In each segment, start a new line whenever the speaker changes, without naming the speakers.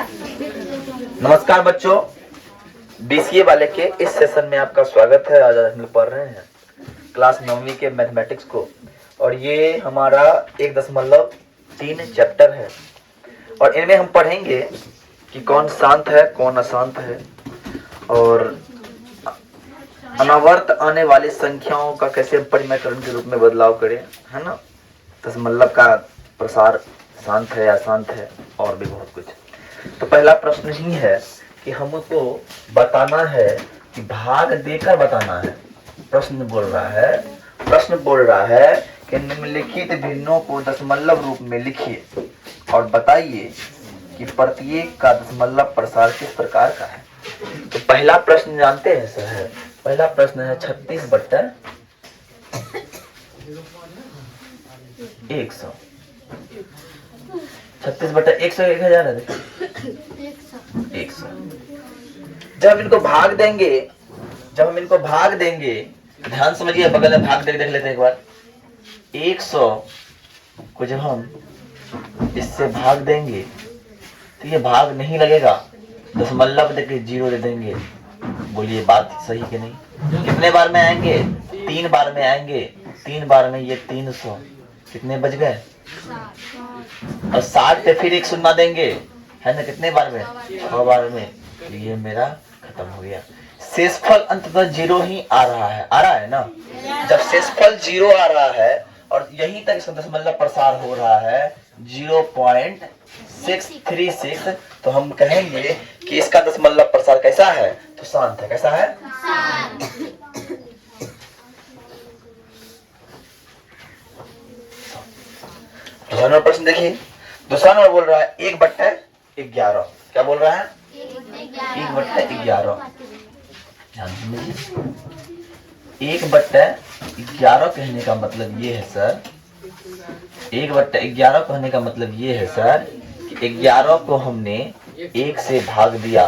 नमस्कार बच्चों, बीसीए वाले के इस सेशन में आपका स्वागत है। आज हम लोग पढ़ रहे हैं क्लास 9वीं के मैथमेटिक्स को, और ये हमारा 1.3 चैप्टर है। और इनमें हम पढ़ेंगे कि कौन शांत है कौन अशांत है, और अनावर्त आने वाली संख्याओं का कैसे परिमेयकरण के रूप में बदलाव करें, है ना। दशमलव का प्रसार शांत है या अशांत है, और भी बहुत कुछ। तो पहला प्रश्न ही है कि हमको बताना है कि भाग देकर बताना है। प्रश्न बोल रहा है कि निम्नलिखित भिन्नों को दशमलव रूप में लिखिए और बताइए कि प्रत्येक का दशमलव प्रसार किस प्रकार का है। तो पहला प्रश्न जानते हैं सर है, पहला प्रश्न है 36/100। 36/100 1000 है। 100 जब हम इनको भाग देंगे, ध्यान समझिए, बगल में भाग देख लेते हैं एक बार। 100 को जब हम इससे भाग देंगे तो ये भाग नहीं लगेगा, दशमलव देके 0 दे देंगे। बोलिए बात सही कि नहीं। कितने बार में आएंगे? 3 बार में आएंगे। 3 बार में ये 300 कितने बच गए? और 60 पे फिर 1 शून्य देंगे, है ना। कितने बार में? 6 बार में। तो ये मेरा खत्म हो गया। शेषफल अंततः 0 ही आ रहा है ना। जब शेषफल 0 आ रहा है और यहीं तक इसका दशमलव प्रसार हो रहा है 0.636, तो हम कहेंगे कि इसका दशमलव प्रसार कैसा है? तो शांत है। कैसा है? दूसरा नंबर प्रश्न देखिए। दूसरा नंबर बोल रहा है 1/11। क्या बोल रहा है? 1/11। ध्यान दीजिए, 1/11 कहने का मतलब ये है सर, 1/11 कहने का मतलब ये है सर कि 11 को हमने 1 से भाग दिया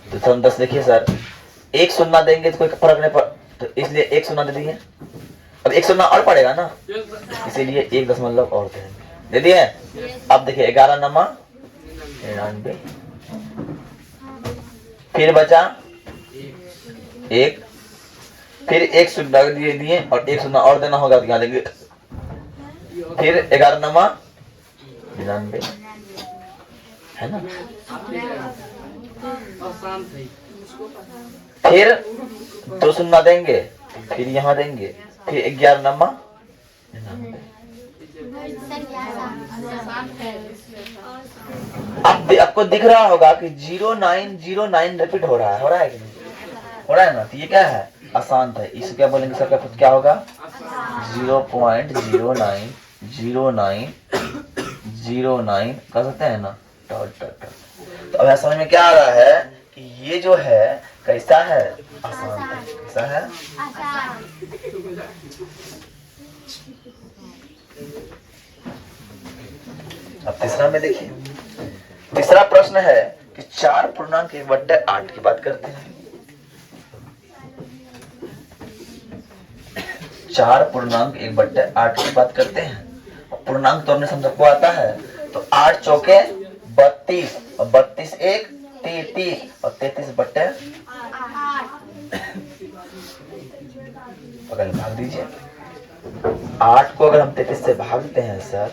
तो 10। देखिए सर, 1 शून्य देंगे तो कोई फर्क नहीं पड़, तो इसलिए 1 शून्य दे दिए। अब 1 शून्य और पड़ेगा ना, इसीलिए 1 दशमलव और दे दिए। अब देखिए 11 नमा 99, फिर बचा 1, फिर 1 शून्य दिए और 1 शून्य और देना होगा तो यहाँ देंगे। फिर 11 नमा 99, है ना। फिर 2 शून्य देंगे, फिर यहाँ देंगे, फिर 11 नमा 99। अब आपको दिख रहा होगा कि 0909 रिपीट हो रहा है कि नहीं? हो रहा है ना। तो ये क्या है? अशांत है। इसे क्या बोलेंगे सर? क्या होगा? 0.090909 कर सकते हैं ना। तो अब यह समझ में क्या आ रहा है कि ये जो है कैसा है? अशांत है। कैसा है? अब तीसरा में देखिए। तीसरा प्रश्न है कि 4.1/8 की बात करते हैं। 4.1/8 की बात करते हैं। पूर्णांक तोड़ने से हमको आता है तो 8 चौके 32 और 32 1 33 और 33/8 अगर भाग दीजिए। 8 को अगर हम 33 से भागते हैं सर,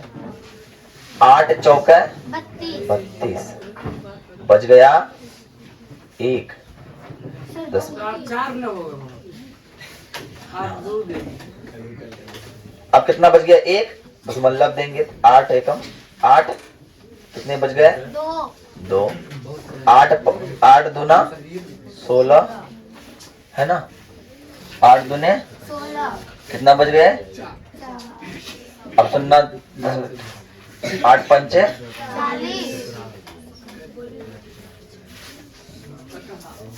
8 चौके 32, बच गया 1 10। अब कितना बच गया? 1 दशमलव देंगे 8 एकम 8, कितने बच गए? 2। 8 दूना 16, है ना। 8 दूने 16, कितना बच गए? अब सुनना, 8 पंचे 40,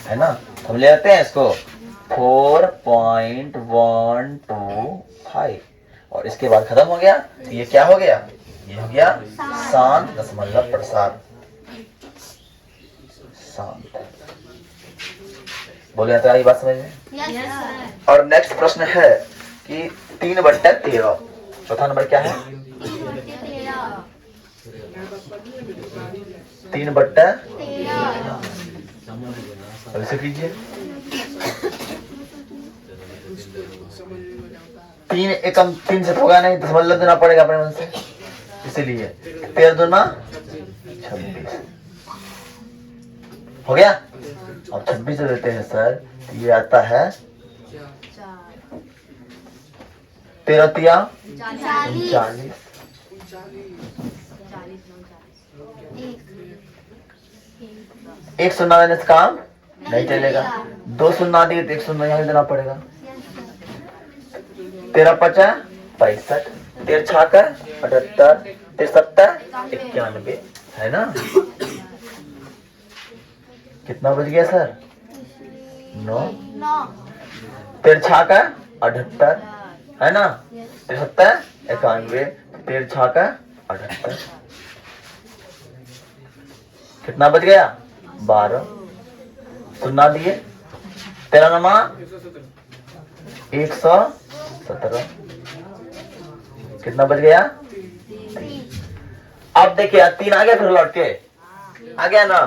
है ना। हम ले आते हैं इसको 4.125 और इसके बाद खत्म हो गया। तो ये क्या हो गया? ये हो गया शांत दशमलव प्रसार। शांत। बोले तो आई बात समझ में? और नेक्स्ट प्रश्न है कि 3/13। चौथा नंबर क्या है? 3/13। अब इसे कीजिए, 3 एकम 3 से होगा नहीं, दशमलव देना पड़ेगा अपने मन से, इसीलिए 13 दूना 26 हो गया। अब 26 जो देते हैं सर, ये आता है 13 तिया 40। एक शून्य देने से काम नहीं चलेगा, 2 शून्य दिए तो 1 शून्य यहाँ देना पड़ेगा। 13 5 65, 13 6 78, 13 7 91 है ना। कितना बच गया सर? 9। 13 6 78 है ना, 13 7 91, 13 6 78, कितना बच गया? 12। सुनना दिए, 13 नमा 117, कितना बच गया? अब देखिए 3 आ गया, फिर लौट के आ गया ना,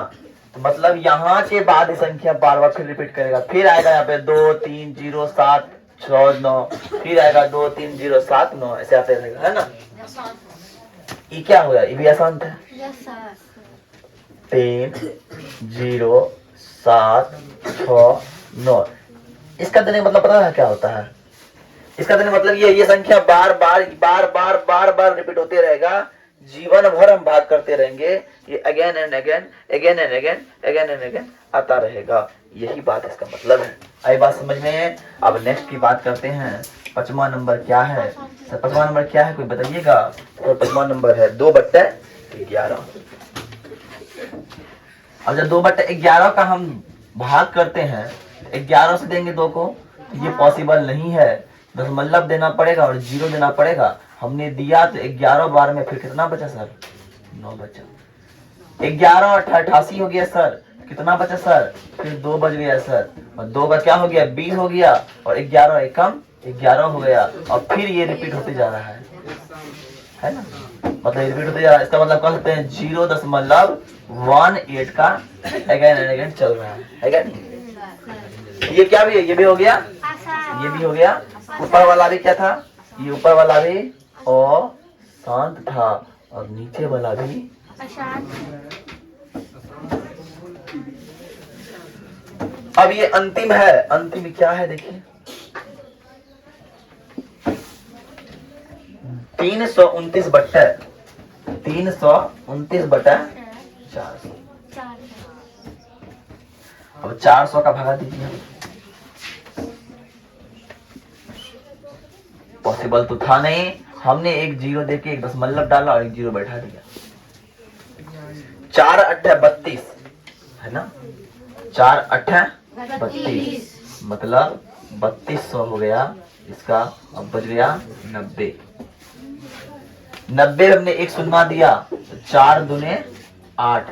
तो मतलब यहाँ के बाद ही संख्या बार बार फिर रिपीट करेगा। फिर आएगा यहाँ पे 2 3 0 7 6 9, फिर आएगा 2 3 0 7 9, ऐसे आते रहेगा, है ना। ये क्या हो गया? ये भी आसान था। 3 0 7 6 9, इसका देने का मतलब पता है क्या होता है? इसका देने का मतलब ये संख्या बार बार बार बार बार बार रिपीट होते रहेगा, जीवन भर हम भाग करते रहेंगे, ये again and again again and again again and again आता रहेगा, यही बात इसका मतलब है। आई बात समझ में? अब नेक्स्ट की बात करते हैं, 5वां नंबर क्या है सर? 5वां नंबर क्या है, कोई बताइएगा? तो 5वां नंबर है 2/11। अब जब 2/11 का हम भाग करते हैं, 11 से देंगे 2 को, तो ये पॉसिबल नहीं है, दशमलव देना पड़ेगा और 0 देना पड़ेगा। हमने दिया तो 11 बार में फिर कितना बचा सर? 9 बचा। 11 और 88 हो गया सर, कितना बचा सर? फिर 2 बच गया सर, और 2 का क्या हो गया? 20 हो गया, और 11 एकम 11 हो गया, और फिर ये रिपीट होते जा रहा है ना, मतलब रिपीट होते जा रहा है। इसका मतलब कह सकते हैं 0.18 का अगेन एंड अगेन चल रहा है क्या नहीं? ये क्या भी है? ये भी हो गया, ये भी हो गया। ऊपर वाला भी क्या था? ये ऊपर वाला भी शांत था, और नीचे वाला भी अब ये अंतिम है। अंतिम क्या है देखिए, 329/400। अब 400 का भागा दीजिए, पॉसिबल तो था नहीं, हमने एक 0 देके एक दशमलव डाला और एक 0 बैठा दिया। 4 8 32 है ना, 4 8 32 मतलब 3200 हो गया इसका। अब बच गया 90। 90 हमने एक शून्य दिया तो 4 दूने 8,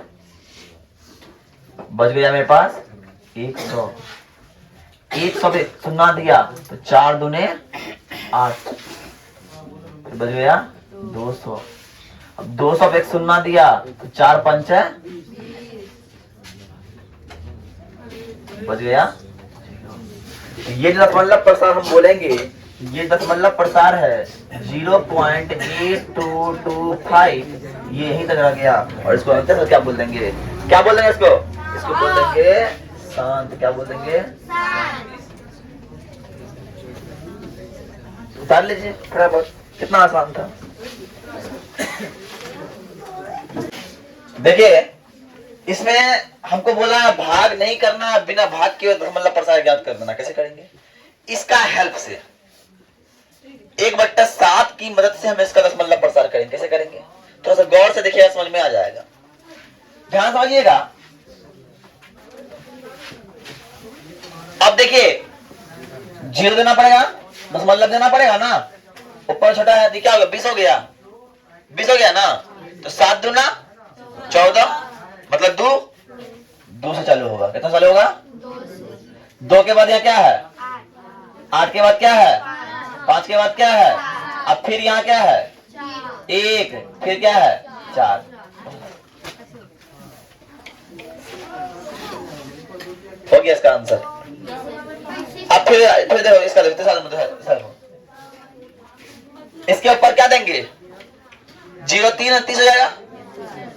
बच गया मेरे पास 100। 100 पे शून्य दिया तो 4 दूने 8, बच गया 200। अब 200 पे एक शून्य दिया तो 4 5 बच गया। ये दशमलव प्रसार हम बोलेंगे, ये दशमलव प्रसार है 0.8225, ये यहीं तक रह गया। और इसको हम क्या बोल देंगे? क्या बोल देंगे इसको? इसको बोल देंगे शांत। क्या बोल देंगे? उतार लीजिए फटाफट, कितना आसान था। देखिए इसमें हमको बोला भाग नहीं करना, बिना भाग के दशमलव प्रसार ज्ञात कर देना। कैसे करेंगे? इसका हेल्प से 1/7 की मदद से हम इसका दशमलव प्रसार करेंगे। कैसे करेंगे? थोड़ा सा गौर से देखिएगा, समझ में आ जाएगा, ध्यान समझिएगा। अब देखिए 0 देना पड़ेगा, दशमलव देना पड़ेगा ना, ऊपर छोटा है क्या होगा? 20 हो गया, 20 हो गया ना, तो 7 दूना 14 मतलब 2 से चालू होगा। कितना चालू होगा? 2 के बाद यह क्या है? 8 के बाद क्या है? 5 के बाद क्या है? अब फिर यहाँ क्या है? 1, फिर क्या है? 4। गया इसका आंसर। अब फिर देखो इसका देखो, इसके ऊपर क्या देंगे, 0 3 30 हो जाएगा।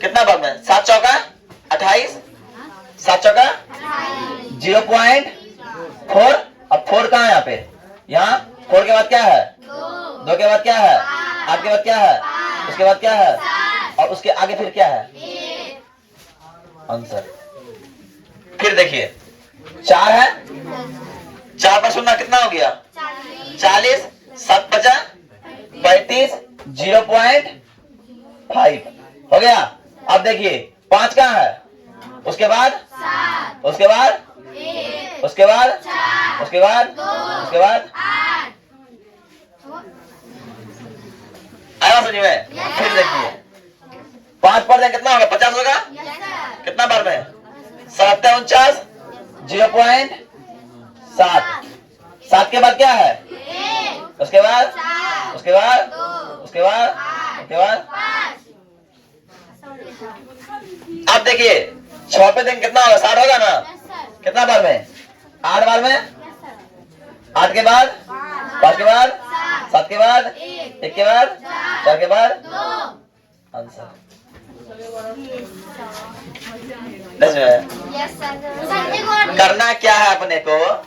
कितना बार में 7 चौका 28, 7 चौका 0.4। अब 4 कहाँ है यहाँ पे, यहाँ 4 के बाद क्या है, 2 के बाद क्या है, 8 के बाद क्या है, उसके बाद क्या है, और उसके आगे फिर क्या है आंसर। फिर देखिए 4 है, 4 पर शून्य कितना हो गया 40, 7 50 35, 0.5 हो गया। अब देखिए 5 कहाँ है, उसके बाद उसके बाद उसके बाद उसके बाद उसके बाद आया समझ में। फिर देखिए 5 पर कितना होगा 50 होगा, कितना बार में 7 49, 0.7। 7 के बाद क्या है, उसके बाद उसके बाद उसके बाद उसके बाद। अब देखिए 6 पे दिन कितना होगा 60 होगा ना, कितना बार में 8 बार में, 8 के बाद 5 के बाद 7 के बाद 1 के बाद 4 के बाद आंसर। करना क्या है अपने को,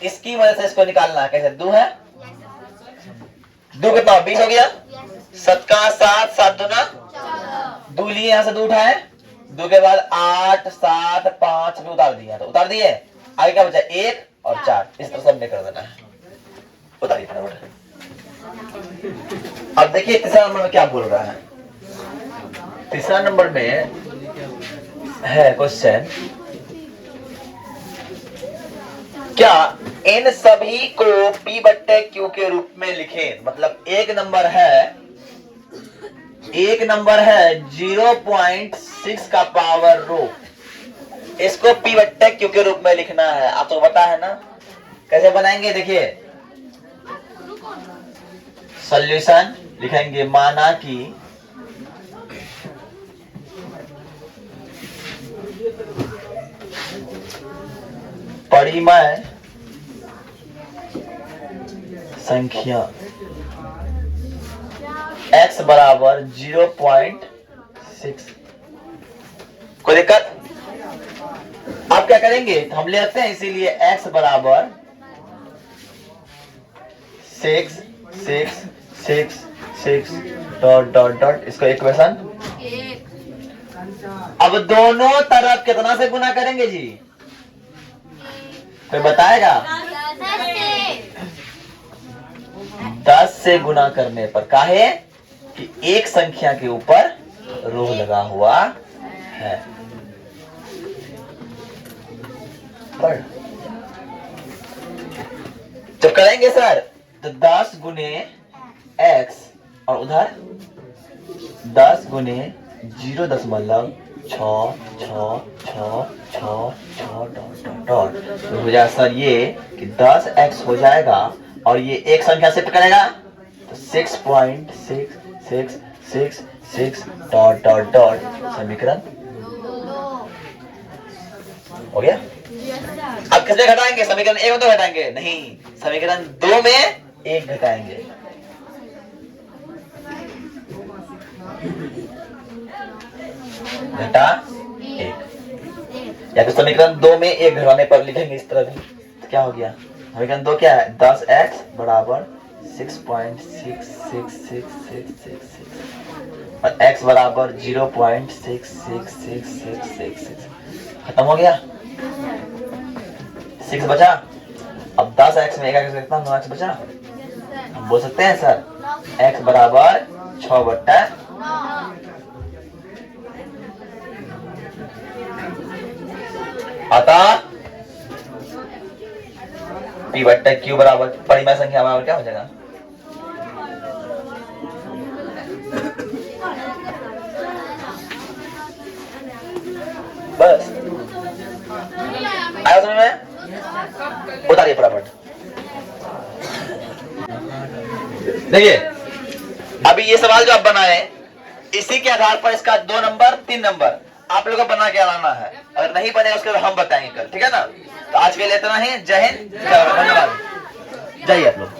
इसकी वजह से इसको निकालना है। कैसे 2 है, 2 कितना 20 हो गया, 7 का 7 7 दूना 2 लिए, यहां से 2 उठाए, 2 के बाद 8 7 5 उतार दिया, तो उतार दिए, आगे क्या बचा 1 और 4, इस तरह सब में कर देना है। उतारिए फटाफट। अब देखिए तीसरा नंबर में क्या बोल रहा है। तीसरा नंबर में है क्वेश्चन, क्या इन सभी को P बट्टे Q के रूप में लिखें। मतलब एक नंबर है 0.6 का पावर रो, इसको P बट्टे Q के रूप में लिखना है। आपको पता है ना कैसे बनाएंगे। देखिए सॉल्यूशन लिखेंगे, माना कि परिमेय संख्या x बराबर 0.6। कोई दिक्कत। आप क्या करेंगे, हम ले आते हैं, इसीलिए x बराबर 6 6 6 6 डॉट डॉट डॉट, इसको इक्वेशन। अब दोनों तरफ कितना से गुना करेंगे जी, कोई बताएगा। 10 से गुना करने पर, काहे कि एक संख्या के ऊपर रो लगा हुआ है। जब करेंगे सर तो 10 गुने x और उधर 10 गुने 0.6 डॉट तो हो जाएगा सर ये कि 10x हो जाएगा, और ये एक संख्या शिफ्ट करेगा तो 6.666 डॉट डॉट डॉट समीकरण हो गया। अब किसमें घटाएंगे, समीकरण 1 में तो घटाएंगे नहीं, समीकरण 2 में 1 घटाएंगे। घटा 1, या फिर समीकरण 2 में 1 घटाने पर लिखेंगे इस तरह भी, तो क्या हो गया। समीकरण 2 क्या है, 10x बराबर 6.66666 और x बराबर 0.66666। खत्म हो गया, 6 बचा। अब 10x में 1 कितना 9x बचा। हम बोल सकते हैं सर x बराबर 6/9। अतः P बट्टे Q बराबर परिमेय संख्या बराबर क्या हो जाएगा, बस आया समझ में। उतारिए फटाफट। देखिए अभी ये सवाल जो आप बनाए, इसी के आधार पर इसका 2 नंबर 3 नंबर आप लोगों को बना के लाना है। अगर नहीं बनेगा उसके बाद हम बताएंगे कल, ठीक है ना। तो आज के लिए इतना ही। जय हिंद, जय भारत, धन्यवाद। जाइए आप लोग।